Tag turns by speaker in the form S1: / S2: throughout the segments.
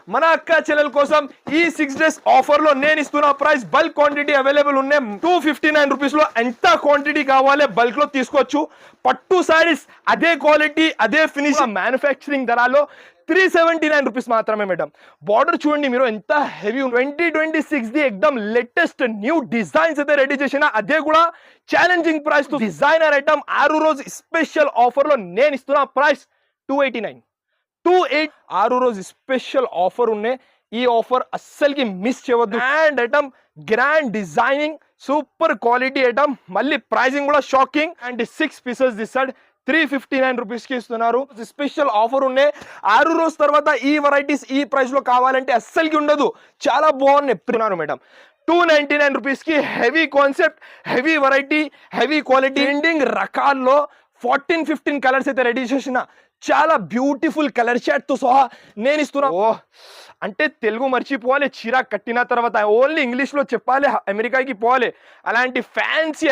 S1: మన అక్క చెల్లెల కోసం ఈ 6 days ఆఫర్ లో నేను ఇస్తున్న ప్రైస్ బల్క్ క్వాంటిటీ అవైలబుల్ ఉన్నాయి 259 రూపీస్ లో. ఎంత క్వాంటిటీ కావాలి బల్క్ లో తీసుకోవచ్చు. పట్టు సారీస్ అదే క్వాలిటీ అదే ఫినిష్ మ్యానుఫ్యాక్చరింగ్ ధరలో 379 రూపీస్ మాత్రమే మేడం. బార్డర్ చూడండి మీరు ఎంత హెవీ 2026 ది ఎక్దమ్ లేటెస్ట్ న్యూ డిజైన్స్ అయితే రెడీ చేసిన, అదే కూడా ఛాలెంజింగ్ ప్రైస్ తో డిజైనర్ ఐటమ్ 6 రోజు స్పెషల్ ఆఫర్ లో నేను ఇస్తున్న ప్రైస్ 289. 6 రోజు స్పెషల్ ఆఫర్ ఉన్నాయి. ఈ ఆఫర్ అస్సలకి మిస్ చేయవద్దు. And item grand designing super quality item, మళ్ళీ ప్రైజింగ్ కూడా షాకింగ్. అండ్ 6 పీసెస్ దిస్తాడు 359 రూపీస్ కి ఇస్తున్నారు. స్పెషల్ ఆఫర్ ఉన్నాయి. 6 రోజు తర్వాత ఈ వెరైటీస్ ఈ ప్రైస్ లో కావాలంటే అస్సలకి ఉండదు. చాలా బాగున్నాయి మేడం. 299 రూపీస్ కి heavy concept, heavy variety, heavy quality, trending రకాల్లో 14-15 కలర్స్ అయితే రెడీ చేసిన చాలా బ్యూటిఫుల్ కలర్ షాట్ తో సహా నేను ఇస్తున్నా. అంటే తెలుగు మర్చిపోవాలి, చీర కట్టిన తర్వాత ఓన్లీ ఇంగ్లీష్ లో చెప్పాలి, అమెరికాకి పోవాలి. అలాంటి fancy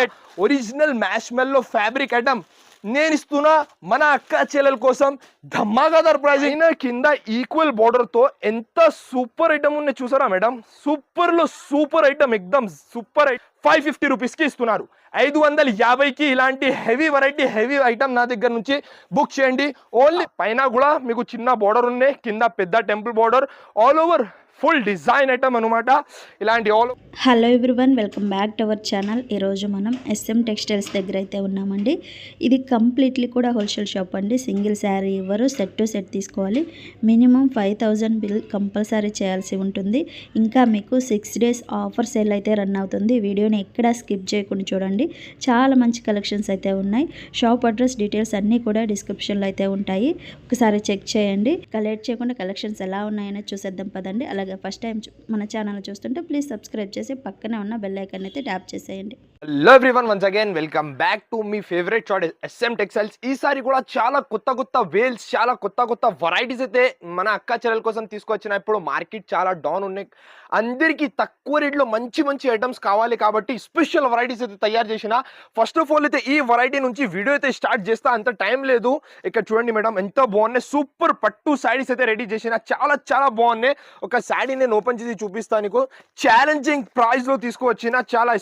S1: original marshmallow fabric item నేను ఇస్తున్నా మన అక్క చెల్లెల కోసం ధమాకాదార్ ప్రైస్ అయినా. కింద ఈక్వల్ బార్డర్ తో ఎంత సూపర్ ఐటమ్ ఉన్నాయి చూసారా మేడం. సూపర్ లో సూపర్ ఐటమ్, ఎక్దమ్ సూపర్. 550 రూపీస్ కి ఇస్తున్నారు. 550కి ఇలాంటి హెవీ వెరైటీ హెవీ ఐటమ్ నా దగ్గర నుంచి బుక్ చేయండి. ఓన్లీ పైన కూడా మీకు చిన్న బార్డర్ ఉన్నాయి, కింద పెద్ద temple border, all over full design item అనమాట. ఇలాంటి all.
S2: Hello everyone, welcome back to our channel. ఈరోజు మనం SM టెక్స్టైల్స్ దగ్గర అయితే ఉన్నామండి. ఇది కంప్లీట్లీ కూడా హోల్సేల్ షాప్ అండి. సింగిల్ శారీ ఇవ్వరు, సెట్ టు సెట్ తీసుకోవాలి. మినిమం 5000 బిల్ కంపల్సరీ చేయాల్సి ఉంటుంది. ఇంకా మీకు 6 days ఆఫర్ సేల్ అయితే రన్ అవుతుంది. వీడియోని ఎక్కడా స్కిప్ చేయకుండా చూడండి. చాలా మంచి కలెక్షన్స్ అయితే ఉన్నాయి. షాప్ అడ్రస్ డీటెయిల్స్ అన్నీ కూడా డిస్క్రిప్షన్లో అయితే ఉంటాయి, ఒకసారి చెక్ చేయండి. లేట్ చేయకుండా కలెక్షన్స్ ఎలా ఉన్నాయని చూసేద్దాం పదండి. అలాగే ఫస్ట్ టైం మన ఛానల్ చూస్తుంటే ప్లీజ్ సబ్స్క్రైబ్ చేసి పక్కనే ఉన్న బెల్ ఐకాన్ అయితే ట్యాప్ చేసేయండి.
S1: Hello everyone, once again welcome back to me favourite shop SM textiles. ఈసారి కూడా చాలా కొత్త వేల్స్, చాలా కొత్త వెరైటీస్ అయితే మన అక్క చెల్లెల కోసం తీసుకొచ్చిన. ఇప్పుడు మార్కెట్ చాలా డౌన్ ఉన్నాయి, అందరికీ తక్కువ రేట్లో మంచి ఐటమ్స్ కావాలి కాబట్టి స్పెషల్ వెరైటీస్ అయితే తయారు చేసిన. ఫస్ట్ ఆఫ్ ఆల్ అయితే ఈ వెరైటీ నుంచి వీడియో అయితే స్టార్ట్ చేస్తా, అంత టైం లేదు. ఇక్కడ చూడండి మేడం ఎంత బాగున్నాయి. సూపర్ పట్టు శారీస్ అయితే రెడీ చేసిన, చాలా బాగున్నాయి. ఒక శారీ నేను ఓపెన్ చేసి చూపిస్తాను నీకు. ఛాలెంజింగ్ ప్రైస్ లో తీసుకువచ్చిన, చాలా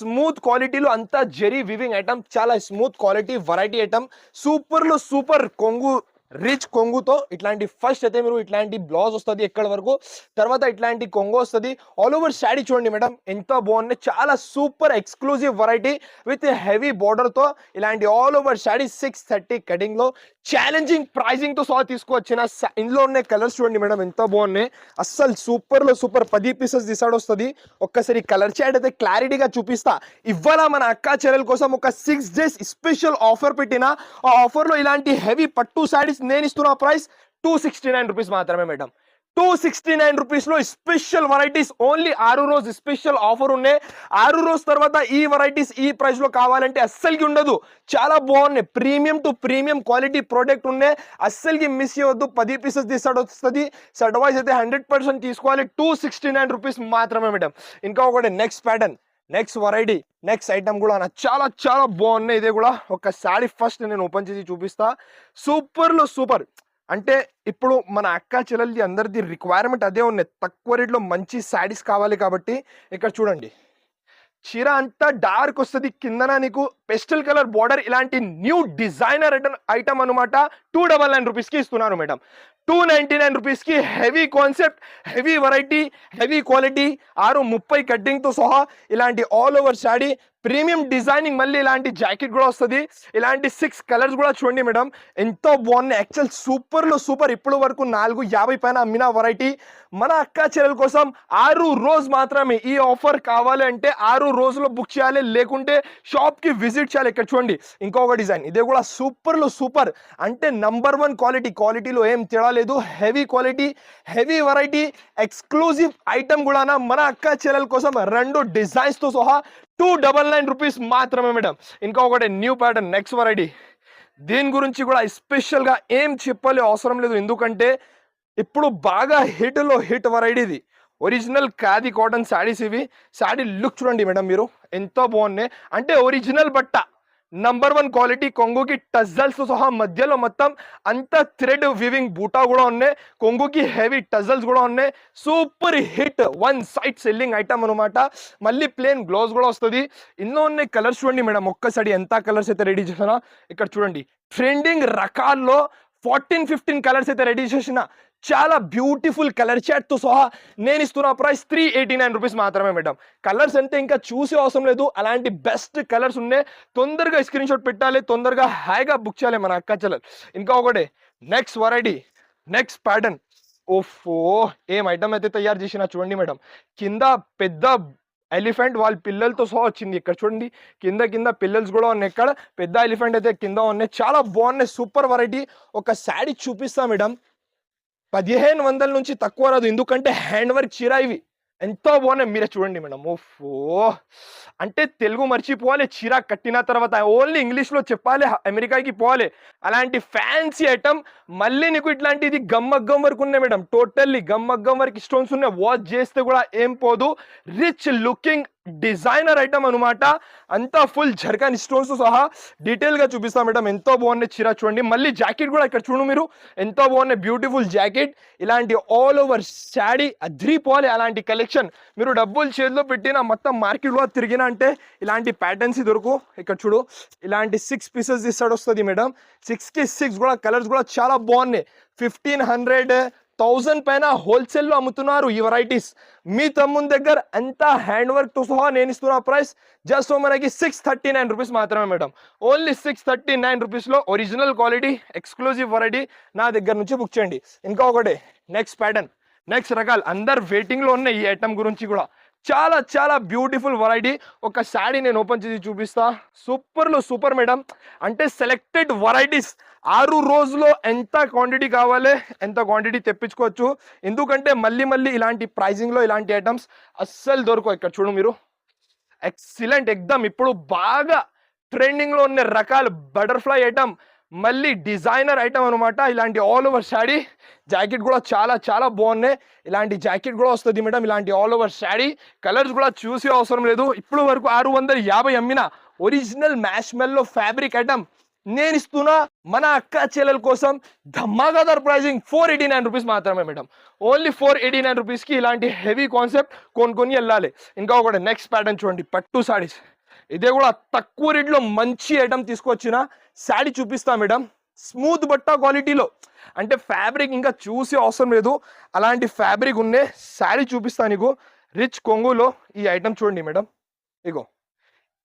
S1: స్మూత్ క్వాలిటీలో అంతా జెరీ వివింగ్ ఐటమ్, చాలా smooth quality variety item. Super లో సూపర్ కొంగు, రిచ్ కొంగుతో ఇట్లాంటి ఫస్ట్ అయితే మీరు ఇట్లాంటి బ్లౌజ్ వస్తుంది ఎక్కడ వరకు, తర్వాత ఇట్లాంటి కొంగు వస్తుంది. ఆల్ ఓవర్ శారీ చూడండి మేడం ఎంత బాగున్నాయి. చాలా super exclusive variety with heavy border తో ఇలాంటి ఆల్ ఓవర్ శారీ 630 కటింగ్ లో ఛాలెంజింగ్ ప్రైజింగ్ తో సహా తీసుకువచ్చిన. ఇందులో ఉన్న కలర్స్ చూడండి మేడం ఎంత బాగున్నాయి. అస్సలు సూపర్ లో సూపర్ 10 పీసెస్ డిసైడ్ వస్తుంది. ఒక్కసారి కలర్ చాట్ అయితే క్లారిటీగా చూపిస్తా. ఇవాళ మన అక్క చెల్లెల కోసం ఒక 6 days స్పెషల్ ఆఫర్ పెట్టిన. ఆ ఆఫర్ లో ఇలాంటి హెవీ పట్టు శారీస్ నేను ఇస్తున్న ప్రైస్ 269 రూపీస్ మాత్రమే మేడం. 269 రూపీస్ లో స్పెషల్ వెరైటీస్. ఓన్లీ 6 రోజు స్పెషల్ ఆఫర్ ఉన్నాయి. 6 రోజు తర్వాత ఈ వెరైటీస్ ఈ ప్రైస్ లో కావాలంటే అస్సలకి ఉండదు. చాలా బాగున్నాయి, premium to premium quality product ఉన్నాయి. అస్సలకి మిస్ చేయవద్దు. 10 పీసెస్ డిసైడ్ వస్తుంది. సెట్ వైజ్ అయితే 100% తీసుకోవాలి. 269 రూపీస్ మాత్రమే మేడం. ఇంకా ఒకటి next pattern, next variety, next item కూడా చాలా బాగున్నాయి. ఇదే కూడా ఒక శారీ ఫస్ట్ నేను ఓపెన్ చేసి చూపిస్తా. సూపర్ లో సూపర్. అంటే ఇప్పుడు మన అక్క చెల్లెలది అందరిది రిక్వైర్మెంట్ అదే ఉన్నాయి, తక్కువ రేట్లో మంచి శారీస్ కావాలి కాబట్టి. ఇక్కడ చూడండి చీర అంతా డార్క్ వస్తుంది, కిందన నీకు పెస్టల్ కలర్ బార్డర్, ఇలాంటి న్యూ డిజైనర్ ఐటమ్ అనమాట. 299 రూపీస్ కి ఇస్తున్నారు మేడం. 299 రూపీస్ కి heavy concept, heavy variety, heavy quality, 630 cutting తో సహా ఇలాంటి all over sari, premium designing, మళ్ళీ ఇలాంటి జాకెట్ కూడా వస్తుంది. ఇలాంటి 6 కలర్స్ కూడా చూడండి మేడం ఎంతో బాగున్నాయి. యాక్చువల్ సూపర్ లో సూపర్. ఇప్పుడు వరకు 450 పైన అమ్మిన వెరైటీ. మన అక్క చెల్లెల కోసం 6 రోజు మాత్రమే ఈ ఆఫర్. కావాలి అంటే 6 రోజుల్లో బుక్ చేయాలి, లేకుంటే షాప్ కి విజిట్ చేయాలి. ఇక్కడ చూడండి ఇంకొక డిజైన్, ఇదే కూడా సూపర్ లో సూపర్. అంటే నంబర్ 1 క్వాలిటీలో ఏం తేడా లేదు. Heavy quality, heavy variety, exclusive item కూడా మన అక్క చెల్లెల కోసం 2 డిజైన్స్ తో సహా 299 రూపీస్ మాత్రమే మేడం. ఇంకా ఒకటి న్యూ ప్యాటర్న్, నెక్స్ట్ వెరైటీ. దీని గురించి కూడా స్పెషల్ గా ఏం చెప్పాలి అవసరం లేదు, ఎందుకంటే ఇప్పుడు బాగా హిట్ వెరైటీ ఇది. ఒరిజినల్ ఖాదీ కాటన్ శారీస్ ఇవి. శారీ లుక్ చూడండి మేడం మీరు ఎంత బాగున్నాయి. అంటే ఒరిజినల్ బట్ట, నంబర్ 1 క్వాలిటీ కొంగుకి టజల్స్ తో సహా మధ్యలో మొత్తం అంత థ్రెడ్ వివింగ్ బూటా కూడా ఉన్నాయి, కొంగుకి హెవీ టజల్స్ కూడా ఉన్నాయి. Super hit one side selling item అనమాట. మళ్ళీ ప్లేన్ గ్లోవ్స్ కూడా వస్తుంది. ఇందులో ఉన్న కలర్స్ చూడండి మేడం, ఒక్కసారి ఎంత కలర్స్ అయితే రెడీ చేసినా ఇక్కడ చూడండి. ట్రెండింగ్ రకాల్లో 14-15 కలర్స్ అయితే రెడీ చేసిన చాలా బ్యూటిఫుల్ కలర్ చాట్ తో సహా నేను ఇస్తున్న ప్రైస్ 389 రూపీస్ మాత్రమే మేడం. కలర్స్ అంటే ఇంకా చూసే అవసరం లేదు, అలాంటి బెస్ట్ కలర్స్ ఉన్నాయి. తొందరగా స్క్రీన్ షాట్ పెట్టాలి, తొందరగా హాయిగా బుక్ చేయాలి మన అక్క చెల్లెలు. ఇంకా ఒకటి నెక్స్ట్ వెరైటీ, నెక్స్ట్ ప్యాటర్న్. ఓఫో ఏం ఐటమ్ అయితే తయారు చేసినా చూడండి మేడం. కింద పెద్ద ఎలిఫెంట్ వాళ్ళ పిల్లలతో సహా వచ్చింది. ఇక్కడ చూడండి కింద కింద పిల్లల్స్ కూడా ఉన్నాయి, ఇక్కడ పెద్ద ఎలిఫెంట్ అయితే కింద ఉన్నాయి. చాలా బాగున్నాయి, సూపర్ వెరైటీ. ఒక శారీ చూపిస్తా మేడం, 1500 నుంచి తక్కువ రాదు, ఎందుకంటే హ్యాండ్ వర్క్ చీర ఇవి ఎంతో బాగున్నాయి. మీరే చూడండి మేడం. ఓఫో అంటే తెలుగు మర్చిపోవాలి, చీర కట్టిన తర్వాత ఓన్లీ ఇంగ్లీష్లో చెప్పాలి, అమెరికాకి పోవాలి. అలాంటి ఫ్యాన్సీ ఐటమ్ మళ్ళీ నీకు ఇట్లాంటిది గమ్మగ్గం వరకు ఉన్నాయి మేడం. టోటల్లీ గమ్మగ్గం వరకు స్టోన్స్ ఉన్నాయి, వాచ్ చేస్తే కూడా ఏం పోదు. రిచ్ లుకింగ్ డిజైనర్ ఐటమ్ అనమాట. అంతా ఫుల్ జర్కాన్ స్టోన్స్ సహా డీటెయిల్ గా చూపిస్తాం మేడం. ఎంతో బాగున్నాయి చీర చూడండి. మళ్ళీ జాకెట్ కూడా ఇక్కడ చూడు మీరు, ఎంతో బాగున్నాయి బ్యూటిఫుల్ జాకెట్. ఇలాంటి ఆల్ ఓవర్ శాడీ అద్రిపోవాలి అలాంటి కలెక్షన్. మీరు డబ్బులు చేతిలో పెట్టిన మొత్తం మార్కెట్ లో తిరిగిన అంటే ఇలాంటి ప్యాటర్న్స్ దొరుకు. ఇక్కడ చూడు ఇలాంటి 6 పీసెస్ ఇస్తాడు వస్తుంది మేడం. 6కి 6 కూడా కలర్స్ కూడా చాలా బాగున్నాయి. 1500-1000 పైన హోల్సేల్లో అమ్ముతున్నారు ఈ వెరైటీస్. మీ తమ్ముని దగ్గర అంతా హ్యాండ్ వర్క్ తో సహా నేను ఇస్తున్న ప్రైస్ జస్ట్ మనకి 639 రూపీస్ మాత్రమే మేడం. ఓన్లీ 639 రూపీస్లో ఒరిజినల్ క్వాలిటీ ఎక్స్క్లూజివ్ వెరైటీ నా దగ్గర నుంచి బుక్ చేయండి. ఇంకా ఒకటి నెక్స్ట్ ప్యాటర్న్, నెక్స్ట్ రకాలు అందరు వెయిటింగ్లో ఉన్న ఈ ఐటమ్ గురించి కూడా చాలా చాలా బ్యూటిఫుల్ వెరైటీ. ఒక శారీ నేను ఓపెన్ చేసి చూపిస్తా. సూపర్లో సూపర్ మేడం. అంటే సెలెక్టెడ్ వెరైటీస్ 6 రోజుల్లో ఎంత క్వాంటిటీ కావాలి ఎంత క్వాంటిటీ తెప్పించుకోవచ్చు. ఎందుకంటే మళ్ళీ మళ్ళీ ఇలాంటి ప్రైజింగ్లో ఇలాంటి ఐటమ్స్ అస్సలు దొరకవు. ఇక్కడ చూడు మీరు ఎక్సలెంట్ ఎక్దమ్ ఇప్పుడు బాగా ట్రెండింగ్లో ఉన్న రకాల బటర్ఫ్లై ఐటమ్, మళ్ళీ డిజైనర్ ఐటమ్ అనమాట. ఇలాంటి ఆల్ ఓవర్ శారీ, జాకెట్ కూడా చాలా చాలా బాగున్నాయి. ఇలాంటి జాకెట్ కూడా వస్తుంది మేడం. ఇలాంటి ఆల్ ఓవర్ శారీ కలర్స్ కూడా చూసే అవసరం లేదు. ఇప్పుడు వరకు 650 అమ్మిన ఒరిజినల్ మ్యాష్మెల్లో ఫ్యాబ్రిక్ ఐటమ్ నేను ఇస్తున్నా మన అక్క చెల్లెల కోసం ధమాకాదార్ ప్రైజింగ్ 489 రూపీస్ మాత్రమే మేడం. ఓన్లీ 489 రూపీస్కి ఇలాంటి హెవీ కాన్సెప్ట్ కొనుక్కొని వెళ్ళాలి. ఇంకా ఒకటి నెక్స్ట్ ప్యాటర్న్ చూడండి, పట్టు సారీస్. ఇదే కూడా తక్కువ రేట్లో మంచి ఐటమ్ తీసుకొచ్చిన శారీ చూపిస్తా మేడం. స్మూత్ బట్ట క్వాలిటీలో, అంటే ఫ్యాబ్రిక్ ఇంకా చూసే అవసరం లేదు, అలాంటి ఫ్యాబ్రిక్ ఉండే శారీ చూపిస్తా నీకు. రిచ్ కొంగులో ఈ ఐటమ్ చూడండి మేడం. ఇగో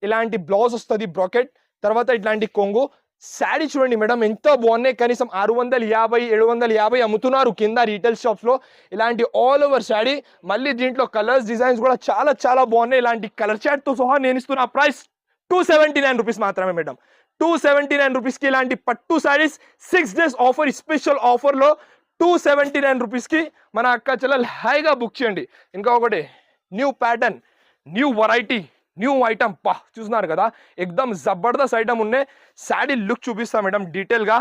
S1: ఇలాంటి బ్లౌజ్ వస్తుంది బ్రాకెట్, తర్వాత ఇట్లాంటి కొంగు. శారీ చూడండి మేడం ఎంతో బాగున్నాయి. కనీసం 650-750 అమ్ముతున్నారు కింద రీటైల్ షాప్స్లో. ఇలాంటి ఆల్ ఓవర్ శారీ, మళ్ళీ దీంట్లో కలర్స్ డిజైన్స్ కూడా చాలా చాలా బాగున్నాయి. ఇలాంటి కలర్ చాట్తో సహా నేను ఇస్తున్న ప్రైస్ 279 రూపీస్ మాత్రమే మేడం. 279 రూపీస్కి ఇలాంటి పట్టు శారీస్ 6 డేస్ ఆఫర్, స్పెషల్ ఆఫర్లో 279 రూపీస్కి మన అక్క చెల్లెలు హాయిగా బుక్ చేయండి. ఇంకా ఒకటి new pattern, new variety, new item. చూస్తున్నారు కదా ఎక్దమ్ జబర్దస్త్ ఐటమ్ ఉన్నాయి. శారీ లుక్ చూపిస్తా మేడం డీటెయిల్గా.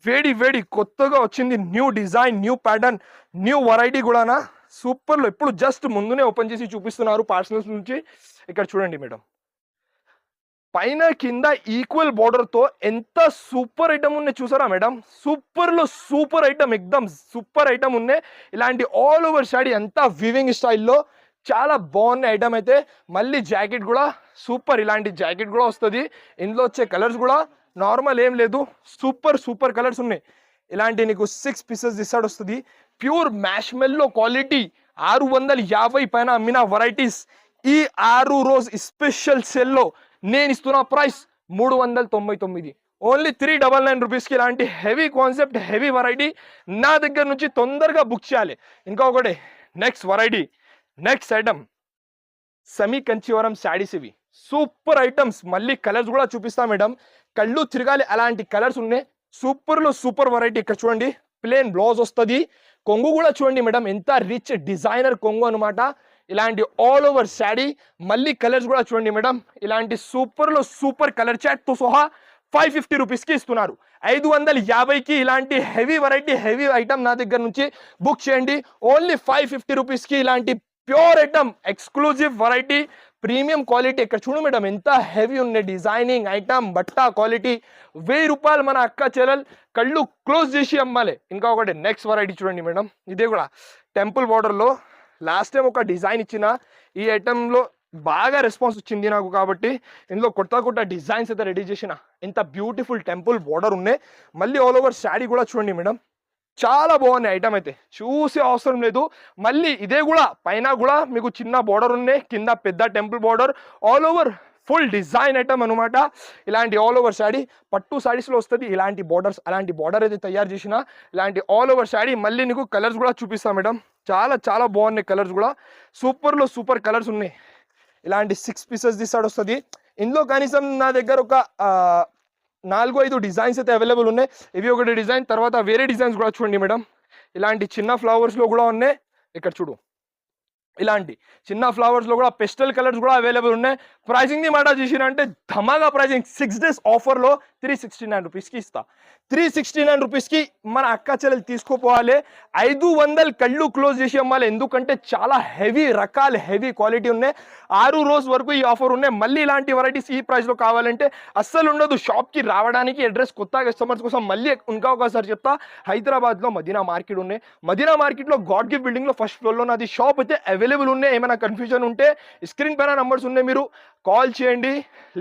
S1: వేడి వేడి కొత్తగా వచ్చింది, new design, new pattern, new variety కూడానా సూపర్లో. ఇప్పుడు జస్ట్ ముందునే ఓపెన్ చేసి చూపిస్తున్నారు పార్సల్స్ నుంచి. ఇక్కడ చూడండి మేడం, పైన కింద ఈక్వల్ బార్డర్తో ఎంత సూపర్ ఐటమ్ ఉన్నాయి చూసారా మేడం. సూపర్లో సూపర్ ఐటమ్, ఎక్దమ్ సూపర్ ఐటమ్ ఉన్నాయి. ఇలాంటి ఆల్ ఓవర్ శారీ అంతా వివింగ్ స్టైల్లో చాలా బాగున్న ఐటమ్ అయితే. మళ్ళీ జాకెట్ కూడా సూపర్, ఇలాంటి జాకెట్ కూడా వస్తుంది. ఇందులో వచ్చే కలర్స్ కూడా నార్మల్ ఏం లేదు, సూపర్ సూపర్ కలర్స్ ఉన్నాయి. ఇలాంటి నీకు 6 పీసెస్ ఇస్తాడు వస్తుంది. ప్యూర్ మ్యాష్మెల్లో క్వాలిటీ 650 పైన అమ్మిన వెరైటీస్ ఈ 6 రోజు స్పెషల్ సెల్లో నేను ఇస్తున్న ప్రైస్ 399. ఓన్లీ 399 రూపీస్కి ఇలాంటి హెవీ కాన్సెప్ట్, హెవీ వెరైటీ నా దగ్గర నుంచి తొందరగా బుక్ చేయాలి. ఇంకా ఒకటి next variety, next item semi Kanchivaram saris. ఇవి సూపర్ ఐటమ్స్. మళ్ళీ కలర్స్ కూడా చూపిస్తా మేడం, కళ్ళు తిరగాలి అలాంటి కలర్స్ ఉన్నాయి. సూపర్లో సూపర్ వెరైటీ. ఇక్కడ చూడండి ప్లేన్ బ్లౌజ్ వస్తుంది. కొంగు కూడా చూడండి మేడం ఎంత రిచ్ డిజైనర్ కొంగు అనమాట. ఇలాంటి ఆల్ ఓవర్ శారీ, మళ్ళీ కలర్స్ కూడా చూడండి మేడం. ఇలాంటి సూపర్లో సూపర్ కలర్ చాట్తో సహా 550 రూపీస్కి ఇస్తున్నారు. 550కి ఇలాంటి హెవీ వెరైటీ, హెవీ ఐటమ్ నా దగ్గర నుంచి బుక్ చేయండి. ఓన్లీ 550 రూపీస్కి ఇలాంటి pure item, exclusive variety, premium quality. ఇక్కడ చూడు మేడం ఎంత హెవీ ఉన్నాయి, డిజైనింగ్ ఐటమ్, బట్టా క్వాలిటీ. 1000 రూపాయలు మన అక్క చెల్లెలు కళ్ళు క్లోజ్ చేసి అమ్మాలి. ఇంకా ఒకటి నెక్స్ట్ వెరైటీ చూడండి మేడం, ఇదే కూడా టెంపుల్ బార్డర్లో. లాస్ట్ టైం ఒక డిజైన్ ఇచ్చిన, ఈ ఐటెంలో బాగా రెస్పాన్స్ వచ్చింది నాకు, కాబట్టి ఇందులో కొత్త డిజైన్స్ అయితే రెడీ చేసిన. ఎంత బ్యూటిఫుల్ టెంపుల్ బార్డర్ ఉన్నాయి. మళ్ళీ ఆల్ ఓవర్ శారీ కూడా చూడండి మేడం, చాలా బాగున్నాయి ఐటమ్ అయితే, చూసే అవసరం లేదు. మళ్ళీ ఇదే కూడా పైన కూడా మీకు చిన్న బార్డర్ ఉన్నాయి, కింద పెద్ద temple border, all over full design item అనమాట. ఇలాంటి ఆల్ ఓవర్ శారీ పట్టు శారీస్లో వస్తుంది. ఇలాంటి బార్డర్స్, అలాంటి బార్డర్ అయితే తయారు చేసిన ఇలాంటి ఆల్ ఓవర్ శారీ. మళ్ళీ నీకు కలర్స్ కూడా చూపిస్తాను మేడం, చాలా బాగున్నాయి కలర్స్ కూడా, సూపర్లో సూపర్ కలర్స్ ఉన్నాయి. ఇలాంటి 6 పీసెస్ దిస్తాడు వస్తుంది. ఇందులో కనీసం నా దగ్గర ఒక 4-5 డిజైన్స్ అయితే అవైలబుల్ ఉన్నాయి. ఇవి ఒకటి డిజైన్, తర్వాత వేరే డిజైన్స్ కూడా చూడండి మేడం. ఇలాంటి చిన్న ఫ్లవర్స్లో కూడా ఉన్నాయి. ఇక్కడ చూడు, ఇలాంటి చిన్న ఫ్లవర్స్లో కూడా పెస్టల్ కలర్స్ కూడా అవైలబుల్ ఉన్నాయి. ప్రైజింగ్ని మాట చేసినంటే ధమాగా ప్రైజింగ్. 6 days ఆఫర్లో 369 రూపీస్కి ఇస్తా. 369 రూపీస్కి మన అక్క చెల్లెలు తీసుకోపోవాలి. 500 కళ్ళు క్లోజ్ చేసి అమ్మాలి, ఎందుకంటే చాలా హెవీ రకాలు, హెవీ క్వాలిటీ ఉన్నాయి. 6 రోజు వరకు ఈ ఆఫర్ ఉన్నాయి. మళ్ళీ ఇలాంటి వెరైటీస్ ఈ ప్రైస్లో కావాలంటే అస్సలు ఉండదు. షాప్కి రావడానికి అడ్రస్ కొత్త కస్టమర్స్ కోసం మళ్ళీ ఇంకా ఒకసారి చెప్తా, హైదరాబాద్లో మదీనా మార్కెట్ ఉన్నాయి. మదీనా మార్కెట్లో గాడ్ గిఫ్ట్ బిల్డింగ్లో ఫస్ట్ ఫ్లోర్లో నాది షాప్ అయితే అవైలబుల్ ఉన్నాయి. ఏమైనా కన్ఫ్యూజన్ ఉంటే స్క్రీన్ పైన నంబర్స్ ఉన్నాయి, మీరు కాల్ చేయండి,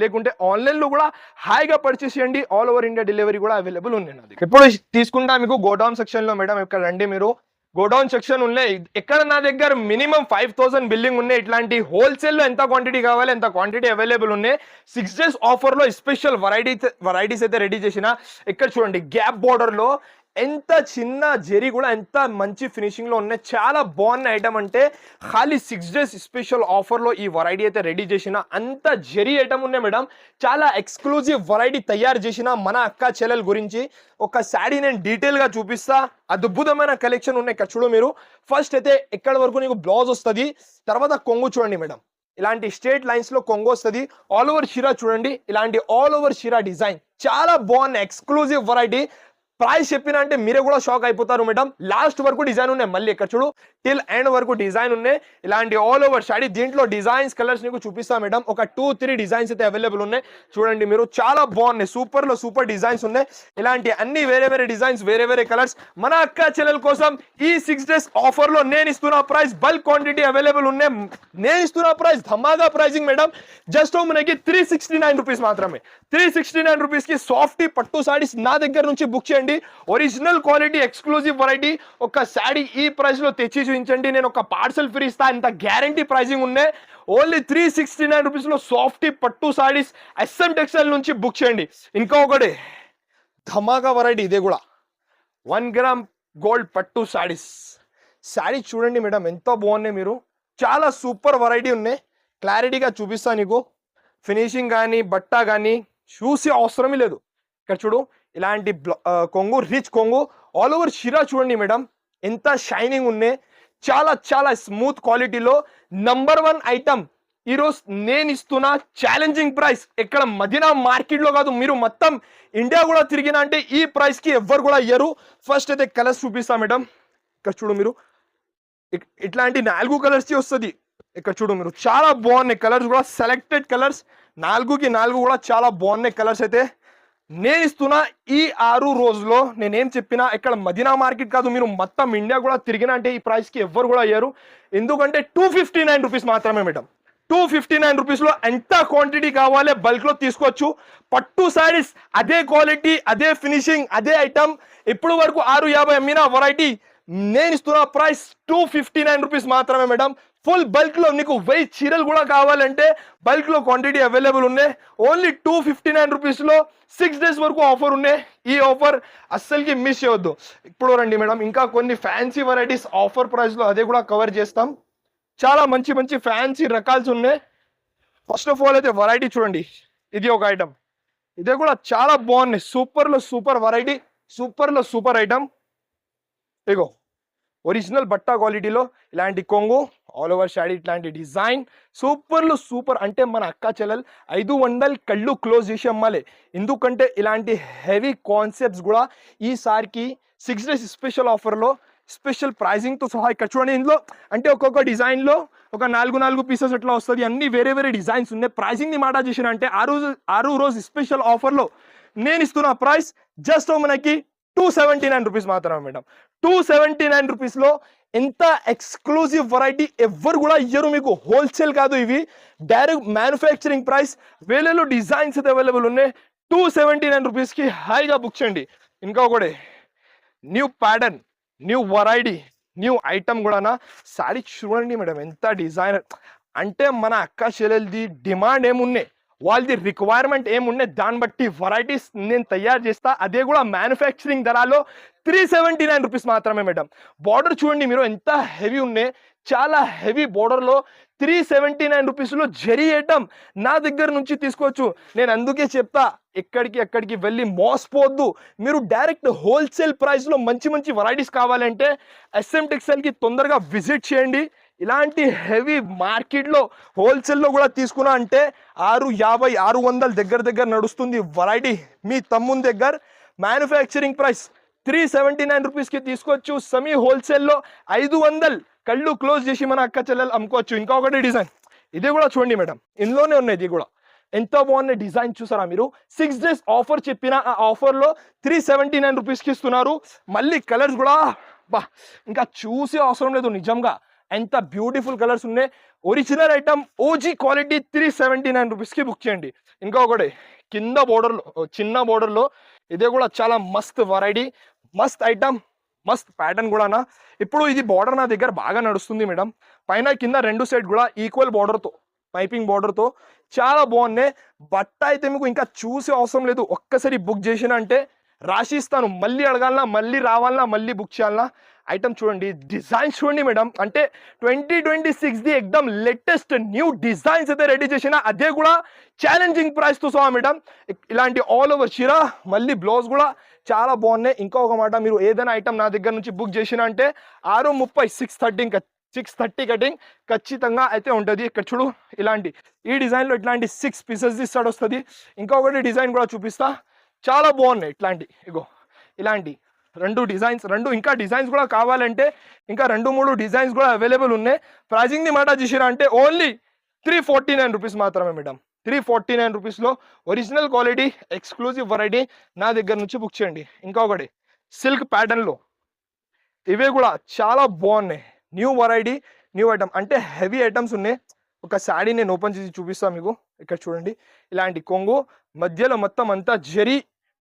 S1: లేకుంటే ఆన్లైన్లో కూడా హాయిగా పర్చేస్ చేయండి. ఆల్ ఓవర్ ఇండియా డెలివరీ కూడా అవైలబుల్ ఉన్నాయి నాది. ఇప్పుడు తీసుకుంటా మీకు గోడౌన్ సెక్షన్లో మేడం, ఇక్కడ రండి మీరు. గోడౌన్ సెక్షన్ ఉన్నాయి. ఇక్కడ నా దగ్గర మినిమం 5000 బిల్డింగ్ ఉన్నాయి. ఇట్లాంటి హోల్సేల్లో ఎంత క్వాంటిటీ కావాలి ఎంత క్వాంటిటీ అవైలబుల్ ఉన్నాయి. 6 days ఆఫర్లో స్పెషల్ వెరైటీస్ అయితే రెడీ చేసిన. ఇక్కడ చూడండి, గ్యాప్ బార్డర్లో ఎంత చిన్న జెరీ కూడా ఎంత మంచి ఫినిషింగ్లో ఉన్నాయి. చాలా బాగున్న ఐటమ్, అంటే ఖాళీ 6 days స్పెషల్ ఆఫర్లో ఈ వెరైటీ అయితే రెడీ చేసిన. అంత జెరీ ఐటమ్ ఉన్నాయి మేడం. చాలా ఎక్స్క్లూజివ్ వెరైటీ తయారు చేసిన మన అక్క చెల్లెల గురించి. ఒక శారీ నేను డీటెయిల్గా చూపిస్తా. అద్భుతమైన కలెక్షన్ ఉన్నాయి. ఇక్కడ చూడు మీరు, ఫస్ట్ అయితే ఎక్కడ వరకు నీకు బ్లౌజ్ వస్తుంది, తర్వాత కొంగు చూడండి మేడం. ఇలాంటి స్ట్రేట్ లైన్స్ లో కొంగు వస్తుంది. ఆల్ ఓవర్ షీరా చూడండి, ఇలాంటి ఆల్ ఓవర్ షీరా డిజైన్ చాలా బాగున్నాయి, ఎక్స్క్లూజివ్ వెరైటీ. ప్రైస్ చెప్పిన అంటే మీరే కూడా షాక్ అయిపోతారు మేడం. లాస్ట్ వరకు డిజైన్ ఉన్నాయి. మళ్ళీ ఇక్కడ చూడు, టిల్ ఎండ్ వరకు డిజైన్ ఉన్నాయి. ఇలాంటి ఆల్ ఓవర్ శారీ, దీంట్లో డిజైన్స్ కలర్స్ నీకు చూపిస్తా మేడం. ఒక 2-3 డిజైన్స్ అయితే అవైలబుల్ ఉన్నాయి. చూడండి మీరు, చాలా బాగున్నాయి, సూపర్లో సూపర్ డిజైన్స్ ఉన్నాయి. ఇలాంటి అన్ని వేరే డిజైన్స్, వేరే కలర్స్ మన అక్క చెల్లెల కోసం ఈ 6 days ఆఫర్లో నేను ఇస్తున్న ప్రైస్, బల్క్ క్వాంటిటీ అవైలబుల్ ఉన్నాయి. నేను ఇస్తున్న ప్రైస్ ధమాగా ప్రైజింగ్ మేడం. జస్ట్ మనకి 369 రూపీస్ మాత్రమే. 369 రూపీస్కి సాఫ్టీ పట్టు సారీస్ నా దగ్గర నుంచి బుక్ చేయండి. Original quality, exclusive variety. ఒక శారీ ఈ ప్రైస్ లో తెచ్చి చూపించండి, నేను ఒక పార్సల్ ఫ్రీ ఇస్తా. ఇంత గ్యారంటీ ప్రైజింగ్ ఉన్నాయి. ఓన్లీ 369 రూపీస్ లో సాఫ్టీ పట్టు సారీస్ SM టెక్స్టైల్ నుంచి బుక్ చేయండి. ఇంకా ఒకటి ధమాకా వెరైటీ, ఇదే కూడా 1 గ్రామ్ గోల్డ్ పట్టు సారీస్. శారీ చూడండి మేడం, ఎంత బాగున్నాయి. మీరు చాలా సూపర్ వెరైటీ ఉన్నాయి. క్లారిటీగా చూపిస్తా నీకు. ఫినిషింగ్ కానీ బట్ట కానీ చూసే అవసరమే లేదు. ఇక్కడ చూడు, ఇలాంటి కొంగు, రిచ్ కొంగు, ఆల్ ఓవర్ షిరా చూడండి మేడం, ఎంత షైనింగ్ ఉన్నాయి. చాలా స్మూత్ క్వాలిటీలో నంబర్ 1 ఐటమ్. ఈరోజు నేను ఇస్తున్న ఛాలెంజింగ్ ప్రైస్. ఇక్కడ మదీనా మార్కెట్లో కాదు, మీరు మొత్తం ఇండియా కూడా తిరిగినా అంటే ఈ ప్రైస్కి ఎవ్వరు కూడా ఇయ్యరు. ఫస్ట్ అయితే కలర్స్ చూపిస్తా మేడం. ఇక్కడ చూడు మీరు, ఇట్లాంటి 4 కలర్స్కి వస్తుంది. ఇక్కడ చూడు మీరు, చాలా బాగున్నాయి కలర్స్ కూడా, సెలెక్టెడ్ కలర్స్. 4కి 4 కూడా చాలా బాగున్నాయి కలర్స్ అయితే. నేను ఇస్తున్నా ఈ 6 రోజుల్లో నేనేం చెప్పినా, ఇక్కడ మదీనా మార్కెట్ కాదు, మీరు మొత్తం ఇండియా కూడా తిరిగినా అంటే ఈ ప్రైస్కి ఎవ్వరు కూడా అయ్యారు. ఎందుకంటే 259 రూపీస్ మాత్రమే మేడం. 259 రూపీస్లో ఎంత క్వాంటిటీ కావాలి బల్క్లో తీసుకోవచ్చు. పట్టు సారీస్ అదే క్వాలిటీ, అదే ఫినిషింగ్, అదే ఐటమ్. ఇప్పుడు వరకు 650 అమ్మిన వెరైటీ నేను ఇస్తున్న ప్రైస్ 259 రూపీస్ మాత్రమే మేడం. ఫుల్ బల్క్లో నీకు 1000 చీరలు కూడా కావాలంటే బల్క్లో క్వాంటిటీ అవైలబుల్ ఉన్నాయి. ఓన్లీ 259 రూపీస్లో 6 days వరకు ఆఫర్ ఉన్నాయి. ఈ ఆఫర్ అస్సలకి మిస్ చేయవద్దు. ఇప్పుడు రండి మేడం, ఇంకా కొన్ని ఫ్యాన్సీ వెరైటీస్ ఆఫర్ ప్రైస్లో అదే కూడా కవర్ చేస్తాం. చాలా మంచి ఫ్యాన్సీ రకాల్స్ ఉన్నాయి. ఫస్ట్ ఆఫ్ ఆల్ అయితే వెరైటీ చూడండి, ఇది ఒక ఐటమ్. ఇదే కూడా చాలా బాగున్నాయి, సూపర్లో సూపర్ వెరైటీ, సూపర్లో సూపర్ ఐటమ్. ఇగో ఒరిజినల్ బట్టా క్వాలిటీలో ఇలాంటి కొంగు, ఆల్ ఓవర్ శారీ, ఇట్లాంటి డిజైన్, సూపర్లో సూపర్. అంటే మన అక్క చెల్లెలు 500 కళ్ళు క్లోజ్ చేసి అమ్మాలి. ఎందుకంటే ఇలాంటి హెవీ కాన్సెప్ట్స్ కూడా ఈసారికి 6 days స్పెషల్ ఆఫర్లో స్పెషల్ ప్రైజింగ్తో సహా. ఇక్కడ చూడండి, ఇందులో అంటే ఒక్కొక్క డిజైన్లో ఒక 4 పీసెస్ అట్లా వస్తుంది. అన్ని వేరే వేరే డిజైన్స్ ఉన్నాయి. ప్రైసింగ్ ని మాట చేసిన అంటే ఆరు రోజు స్పెషల్ ఆఫర్లో నేను ఇస్తున్న ప్రైస్ జస్ట్ మనకి 279 రూపీస్ మాత్రమే మేడం. 279 రూపీస్లో ఎంత ఎక్స్క్లూజివ్ వెరైటీ ఎవరు కూడా ఇయ్యరు మీకు. హోల్సేల్ కాదు, ఇవి డైరెక్ట్ మ్యానుఫ్యాక్చరింగ్ ప్రైస్. వేలలో డిజైన్స్ అయితే అవైలబుల్ ఉన్నాయి. 279 రూపీస్కి హాయిగా బుక్ చేయండి. ఇంకా ఒకటి new pattern, new variety, new item కూడా. సారీ చూడండి మేడం ఎంత డిజైనర్. అంటే మన అక్క చెల్లెలది డిమాండ్ ఏమున్నాయి, వాళ్ళది రిక్వైర్మెంట్ ఏమున్నాయి, దాన్ని బట్టి వెరైటీస్ నేను తయారు చేస్తా. అదే కూడా మ్యానుఫ్యాక్చరింగ్ ధరలో 379 రూపీస్ మాత్రమే మేడం. బార్డర్ చూడండి మీరు ఎంత హెవీ ఉన్నాయి. చాలా హెవీ బార్డర్లో 379 రూపీస్లో జరీ ఐటమ్ నా దగ్గర నుంచి తీసుకోవచ్చు. నేను అందుకే చెప్తా, ఎక్కడికి వెళ్ళి మోసపోవద్దు. మీరు డైరెక్ట్ హోల్సేల్ ప్రైస్లో మంచి మంచి వెరైటీస్ కావాలంటే SM టెక్స్టైల్కి తొందరగా విజిట్ చేయండి. ఇలాంటి హెవీ మార్కెట్లో హోల్సేల్లో కూడా తీసుకున్నా అంటే 650 600 దగ్గర నడుస్తుంది వెరైటీ. మీ తమ్ముని దగ్గర మ్యానుఫ్యాక్చరింగ్ ప్రైస్ 379 రూపీస్కి తీసుకోవచ్చు. సెమీ హోల్సేల్లో 500 కళ్ళు క్లోజ్ చేసి మన అక్క చెల్లెలు అమ్ముకోవచ్చు. ఇంకా ఒకటి డిజైన్, ఇది కూడా చూడండి మేడం, ఇందులోనే ఉన్నాయి. ఇది కూడా ఎంత బాగున్న డిజైన్ చూసారా మీరు. 6 days ఆఫర్ చెప్పిన ఆ ఆఫర్లో 379 రూపీస్కి ఇస్తున్నారు. మళ్ళీ కలర్స్ కూడా బా ఇంకా చూసే అవసరం లేదు. నిజంగా ఎంత బ్యూటిఫుల్ కలర్స్ ఉన్నాయి. ఒరిజినల్ ఐటమ్ ఓజీ క్వాలిటీ 379 రూపీస్కి బుక్ చేయండి. ఇంకా ఒకటి కింద బోర్డర్లో చిన్న బోర్డర్లో ఇదే కూడా చాలా మస్త్ వెరైటీ, మస్త్ ఐటమ్, మస్త్ ప్యాటర్న్ కూడా. ఇప్పుడు ఇది బార్డర్ నా దగ్గర బాగా నడుస్తుంది మేడం. పైన కింద రెండు సైడ్ కూడా ఈక్వల్ బార్డర్తో, పైపింగ్ బార్డర్తో చాలా బాగున్నాయి. బట్ట అయితే మీకు ఇంకా చూసే అవసరం లేదు. ఒక్కసారి బుక్ చేసిన అంటే రాసిస్తాను. మళ్ళీ అడగాలన్నా, మళ్ళీ రావాలన్నా, మళ్ళీ బుక్ చేయాలన్నా. ఐటమ్ చూడండి, డిజైన్స్ చూడండి మేడం. అంటే 2026ది ఎక్దమ్ లేటెస్ట్ న్యూ డిజైన్స్ అయితే రెడీ చేసిన, అదే కూడా ఛాలెంజింగ్ ప్రైస్తో సహా మేడం. ఇలాంటి ఆల్ ఓవర్ చీర, మళ్ళీ బ్లౌజ్ కూడా చాలా బాగున్నాయి. ఇంకా ఒక మాట, మీరు ఏదైనా ఐటమ్ నా దగ్గర నుంచి బుక్ చేసిన అంటే 6:30 6:30 కటింగ్ ఖచ్చితంగా అయితే ఉంటుంది. ఇక్కడ చూడు, ఇలాంటి ఈ డిజైన్లో ఇట్లాంటి 6 పీసెస్ స్టార్ట్ వస్తుంది. ఇంకొకటి డిజైన్ కూడా చూపిస్తా, చాలా బాగున్నాయి. ఇగో ఇలాంటి రెండు ఇంకా డిజైన్స్ కూడా కావాలంటే ఇంకా 2-3 డిజైన్స్ కూడా అవైలబుల్ ఉన్నాయి. ప్రైజింగ్ని మాట చేసిరా అంటే ఓన్లీ 349 రూపీస్ మాత్రమే మేడం. 349 రూపీస్లో ఒరిజినల్ క్వాలిటీ ఎక్స్క్లూజివ్ వెరైటీ నా దగ్గర నుంచి బుక్ చేయండి. ఇంకా ఒకటి సిల్క్ ప్యాటర్న్లో ఇవే కూడా చాలా బాగున్నాయి. న్యూ వెరైటీ, న్యూ ఐటమ్, అంటే హెవీ ఐటమ్స్ ఉన్నాయి. ఒక శారీ నేను ఓపెన్ చేసి చూపిస్తాను మీకు. ఇక్కడ చూడండి, ఇలాంటి కొంగు మధ్యలో మొత్తం అంతా జరీ,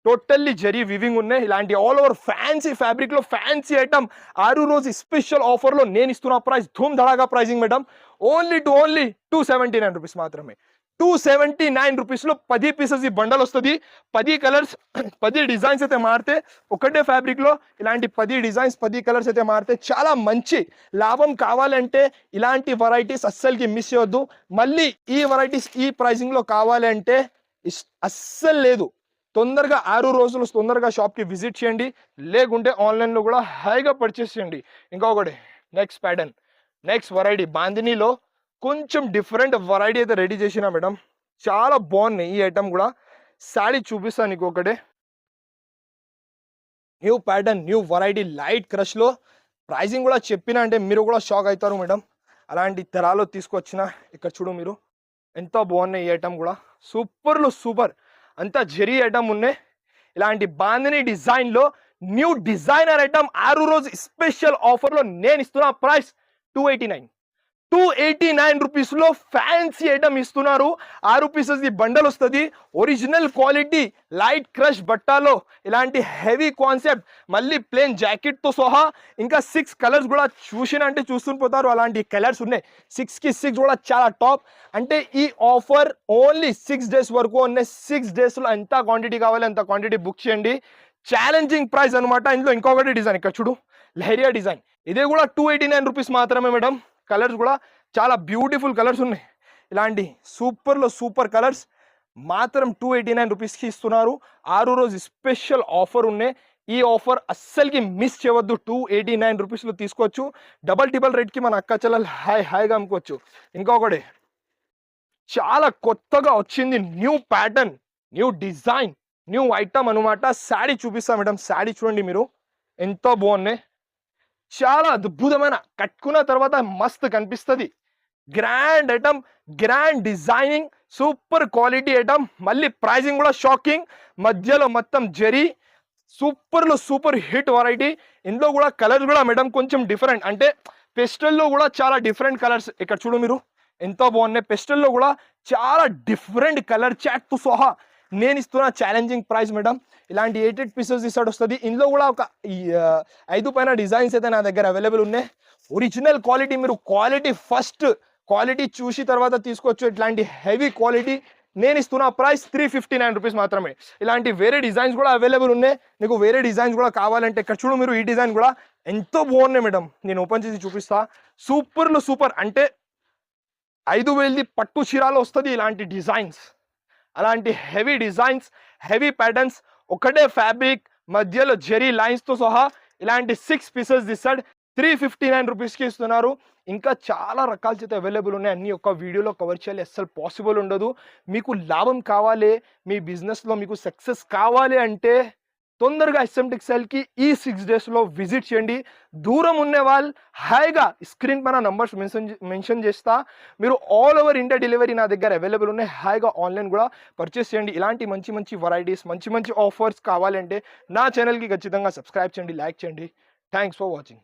S1: టోటల్లీ జరీ వివింగ్ ఉన్నాయి. ఇలాంటి ఆల్ ఓవర్ ఫ్యాన్సీ ఫ్యాబ్రిక్లో ఫ్యాన్సీ ఐటమ్ 6 రోజు స్పెషల్ ఆఫర్లో నేను ఇస్తున్న ప్రైస్ ధూమ్ ధడాగా ప్రైజింగ్ మేడం. ఓన్లీ 279 రూపీస్ మాత్రమే. 279 రూపీస్లో 10 పీసెస్ ఈ బండల్ వస్తుంది. 10 కలర్స్ 10 డిజైన్స్ అయితే మారితే, ఒకటే ఫ్యాబ్రిక్లో ఇలాంటి 10 డిజైన్స్ 10 కలర్స్ అయితే మారితే చాలా మంచి లాభం. కావాలంటే ఇలాంటి వెరైటీస్ అస్సలకి మిస్ చేయొద్దు. మళ్ళీ ఈ వెరైటీస్ ఈ ప్రైజింగ్లో కావాలంటే అస్సలు లేదు. తొందరగా 6 రోజులు తొందరగా షాప్కి విజిట్ చేయండి, లేకుంటే ఆన్లైన్లో కూడా హాయిగా పర్చేస్ చేయండి. ఇంకొకటి నెక్స్ట్ ప్యాటర్న్, నెక్స్ట్ వెరైటీ బాందినీలో కొంచెం డిఫరెంట్ వెరైటీ అయితే రెడీ చేసిన మేడం. చాలా బాగున్నాయి ఈ ఐటమ్ కూడా. శారీ చూపిస్తాను నీకు. ఒకటే new pattern, new variety, light క్రష్లో. ప్రైజింగ్ కూడా చెప్పిన అంటే మీరు కూడా షాక్ అవుతారు మేడం. అలాంటి తరాలో తీసుకొచ్చిన. ఇక్కడ చూడు మీరు, ఎంత బాగున్నాయి ఈ ఐటమ్ కూడా. సూపర్లో సూపర్, అంతా జరీ ఐటమ్ ఉన్నాయి. ఇలాంటి బాందిని డిజైన్లో న్యూ డిజైనర్ ఐటమ్ 6 రోజు స్పెషల్ ఆఫర్లో నేను ఇస్తున్న ప్రైస్ 289 రూపీస్లో ఫ్యాన్సీ ఐటమ్ ఇస్తున్నారు. 6 పీసెస్ ది బండల్ వస్తుంది. ఒరిజినల్ క్వాలిటీ లైట్ క్రష్ బట్టాలో ఇలాంటి హెవీ కాన్సెప్ట్, మళ్ళీ ప్లేన్ జాకెట్తో సహా ఇంకా 6 కలర్స్ కూడా చూసినంటే చూస్తూనే పోతారు. అలాంటి కలర్స్ ఉన్నాయి. 6కి 6 కూడా చాలా టాప్. అంటే ఈ ఆఫర్ ఓన్లీ 6 days వరకు ఉన్నాయి. 6 daysలో ఎంత క్వాంటిటీ కావాలి అంత క్వాంటిటీ బుక్ చేయండి. ఛాలెంజింగ్ ప్రైస్ అనమాట. ఇందులో ఇంకొకటి డిజైన్, ఇక్కడ చూడు, లహరియా డిజైన్. ఇదే కూడా 289 రూపీస్ మాత్రమే మేడం. కలర్స్ కూడా చాలా బ్యూటిఫుల్ కలర్స్ ఉన్నాయి. ఇలాంటి సూపర్లో సూపర్ కలర్స్ మాత్రం 289 రూపీస్కి ఇస్తున్నారు. 6 రోజు స్పెషల్ ఆఫర్ ఉన్నాయి. ఈ ఆఫర్ అస్సలకి మిస్ చేయవద్దు. 289 రూపీస్లో తీసుకోవచ్చు. డబల్ రేట్కి మన అక్క చెల్లెలు హాయిగా అమ్ముకోవచ్చు. ఇంకొకటి చాలా కొత్తగా వచ్చింది, new pattern, new design, new item అనమాట. శారీ చూపిస్తా మేడం. శారీ చూడండి మీరు, ఎంతో బాగున్నాయి. చాలా అద్భుతమైన, కట్టుకున్న తర్వాత మస్తు కనిపిస్తుంది. Grand item, grand designing, super quality item, మళ్ళీ ప్రైజింగ్ కూడా షాకింగ్, మధ్యలో మొత్తం జరీ, సూపర్ హిట్ వెరైటీ. ఇందులో కూడా కలర్స్ కూడా మేడం కొంచెం డిఫరెంట్, అంటే పెస్టల్లో కూడా చాలా డిఫరెంట్ కలర్స్. ఇక్కడ చూడు మీరు ఎంతో బాగున్నాయి. పెస్టల్లో కూడా చాలా డిఫరెంట్ కలర్ చాట్తో సహా నేను ఇస్తున్న ఛాలెంజింగ్ ప్రైస్ మేడం. ఇలాంటి 88 పీసెస్ ఇస్తాడు వస్తుంది. ఇందులో కూడా ఒక 5 పైన డిజైన్స్ అయితే నా దగ్గర అవైలబుల్ ఉన్నాయి. ఒరిజినల్ క్వాలిటీ, మీరు ఫస్ట్ క్వాలిటీ చూసి తర్వాత తీసుకోవచ్చు. ఇట్లాంటి హెవీ క్వాలిటీ నేను ఇస్తున్న ప్రైస్ 359 రూపీస్ మాత్రమే. ఇలాంటి వేరే డిజైన్స్ కూడా అవైలబుల్ ఉన్నాయి. మీకు వేరే డిజైన్స్ కూడా కావాలంటే ఇక్కడ చూడు మీరు, ఈ డిజైన్ కూడా ఎంతో బాగున్నాయి మేడం. నేను ఓపెన్ చేసి చూపిస్తా. సూపర్ అంటే 5,000 పట్టు చీరాలో వస్తుంది ఇలాంటి డిజైన్స్. అలాంటి హెవీ డిజైన్స్, హెవీ ప్యాటర్న్స్, ఒకటే ఫ్యాబ్రిక్, మధ్యలో జెరీ లైన్స్తో సహా ఇలాంటి 6 పీసెస్ ఇస్తాడు. 359 రూపీస్కి ఇస్తున్నారు. ఇంకా చాలా రకాల చేత అవైలబుల్ ఉన్నాయి. అన్ని ఒక్క వీడియోలో కవర్ చేయాలి అస్సలు పాసిబుల్ ఉండదు. మీకు లాభం కావాలి, మీ బిజినెస్లో మీకు సక్సెస్ కావాలి అంటే తొందరగా SM టెక్స్టైల్కి ఈ 6 డేస్లో విజిట్ చేయండి. దూరం ఉండే వాళ్ళు హాయిగా స్క్రీన్ పైన నంబర్స్ మెన్షన్ చేస్తా. మీరు ఆల్ ఓవర్ ఇండియా డెలివరీ నా దగ్గర అవైలబుల్ ఉన్నాయి. హాయిగా ఆన్లైన్ కూడా పర్చేస్ చేయండి. ఇలాంటి మంచి వెరైటీస్, మంచి ఆఫర్స్ కావాలంటే నా ఛానల్కి ఖచ్చితంగా సబ్స్క్రైబ్ చేయండి, లైక్ చేయండి. Thanks for watching.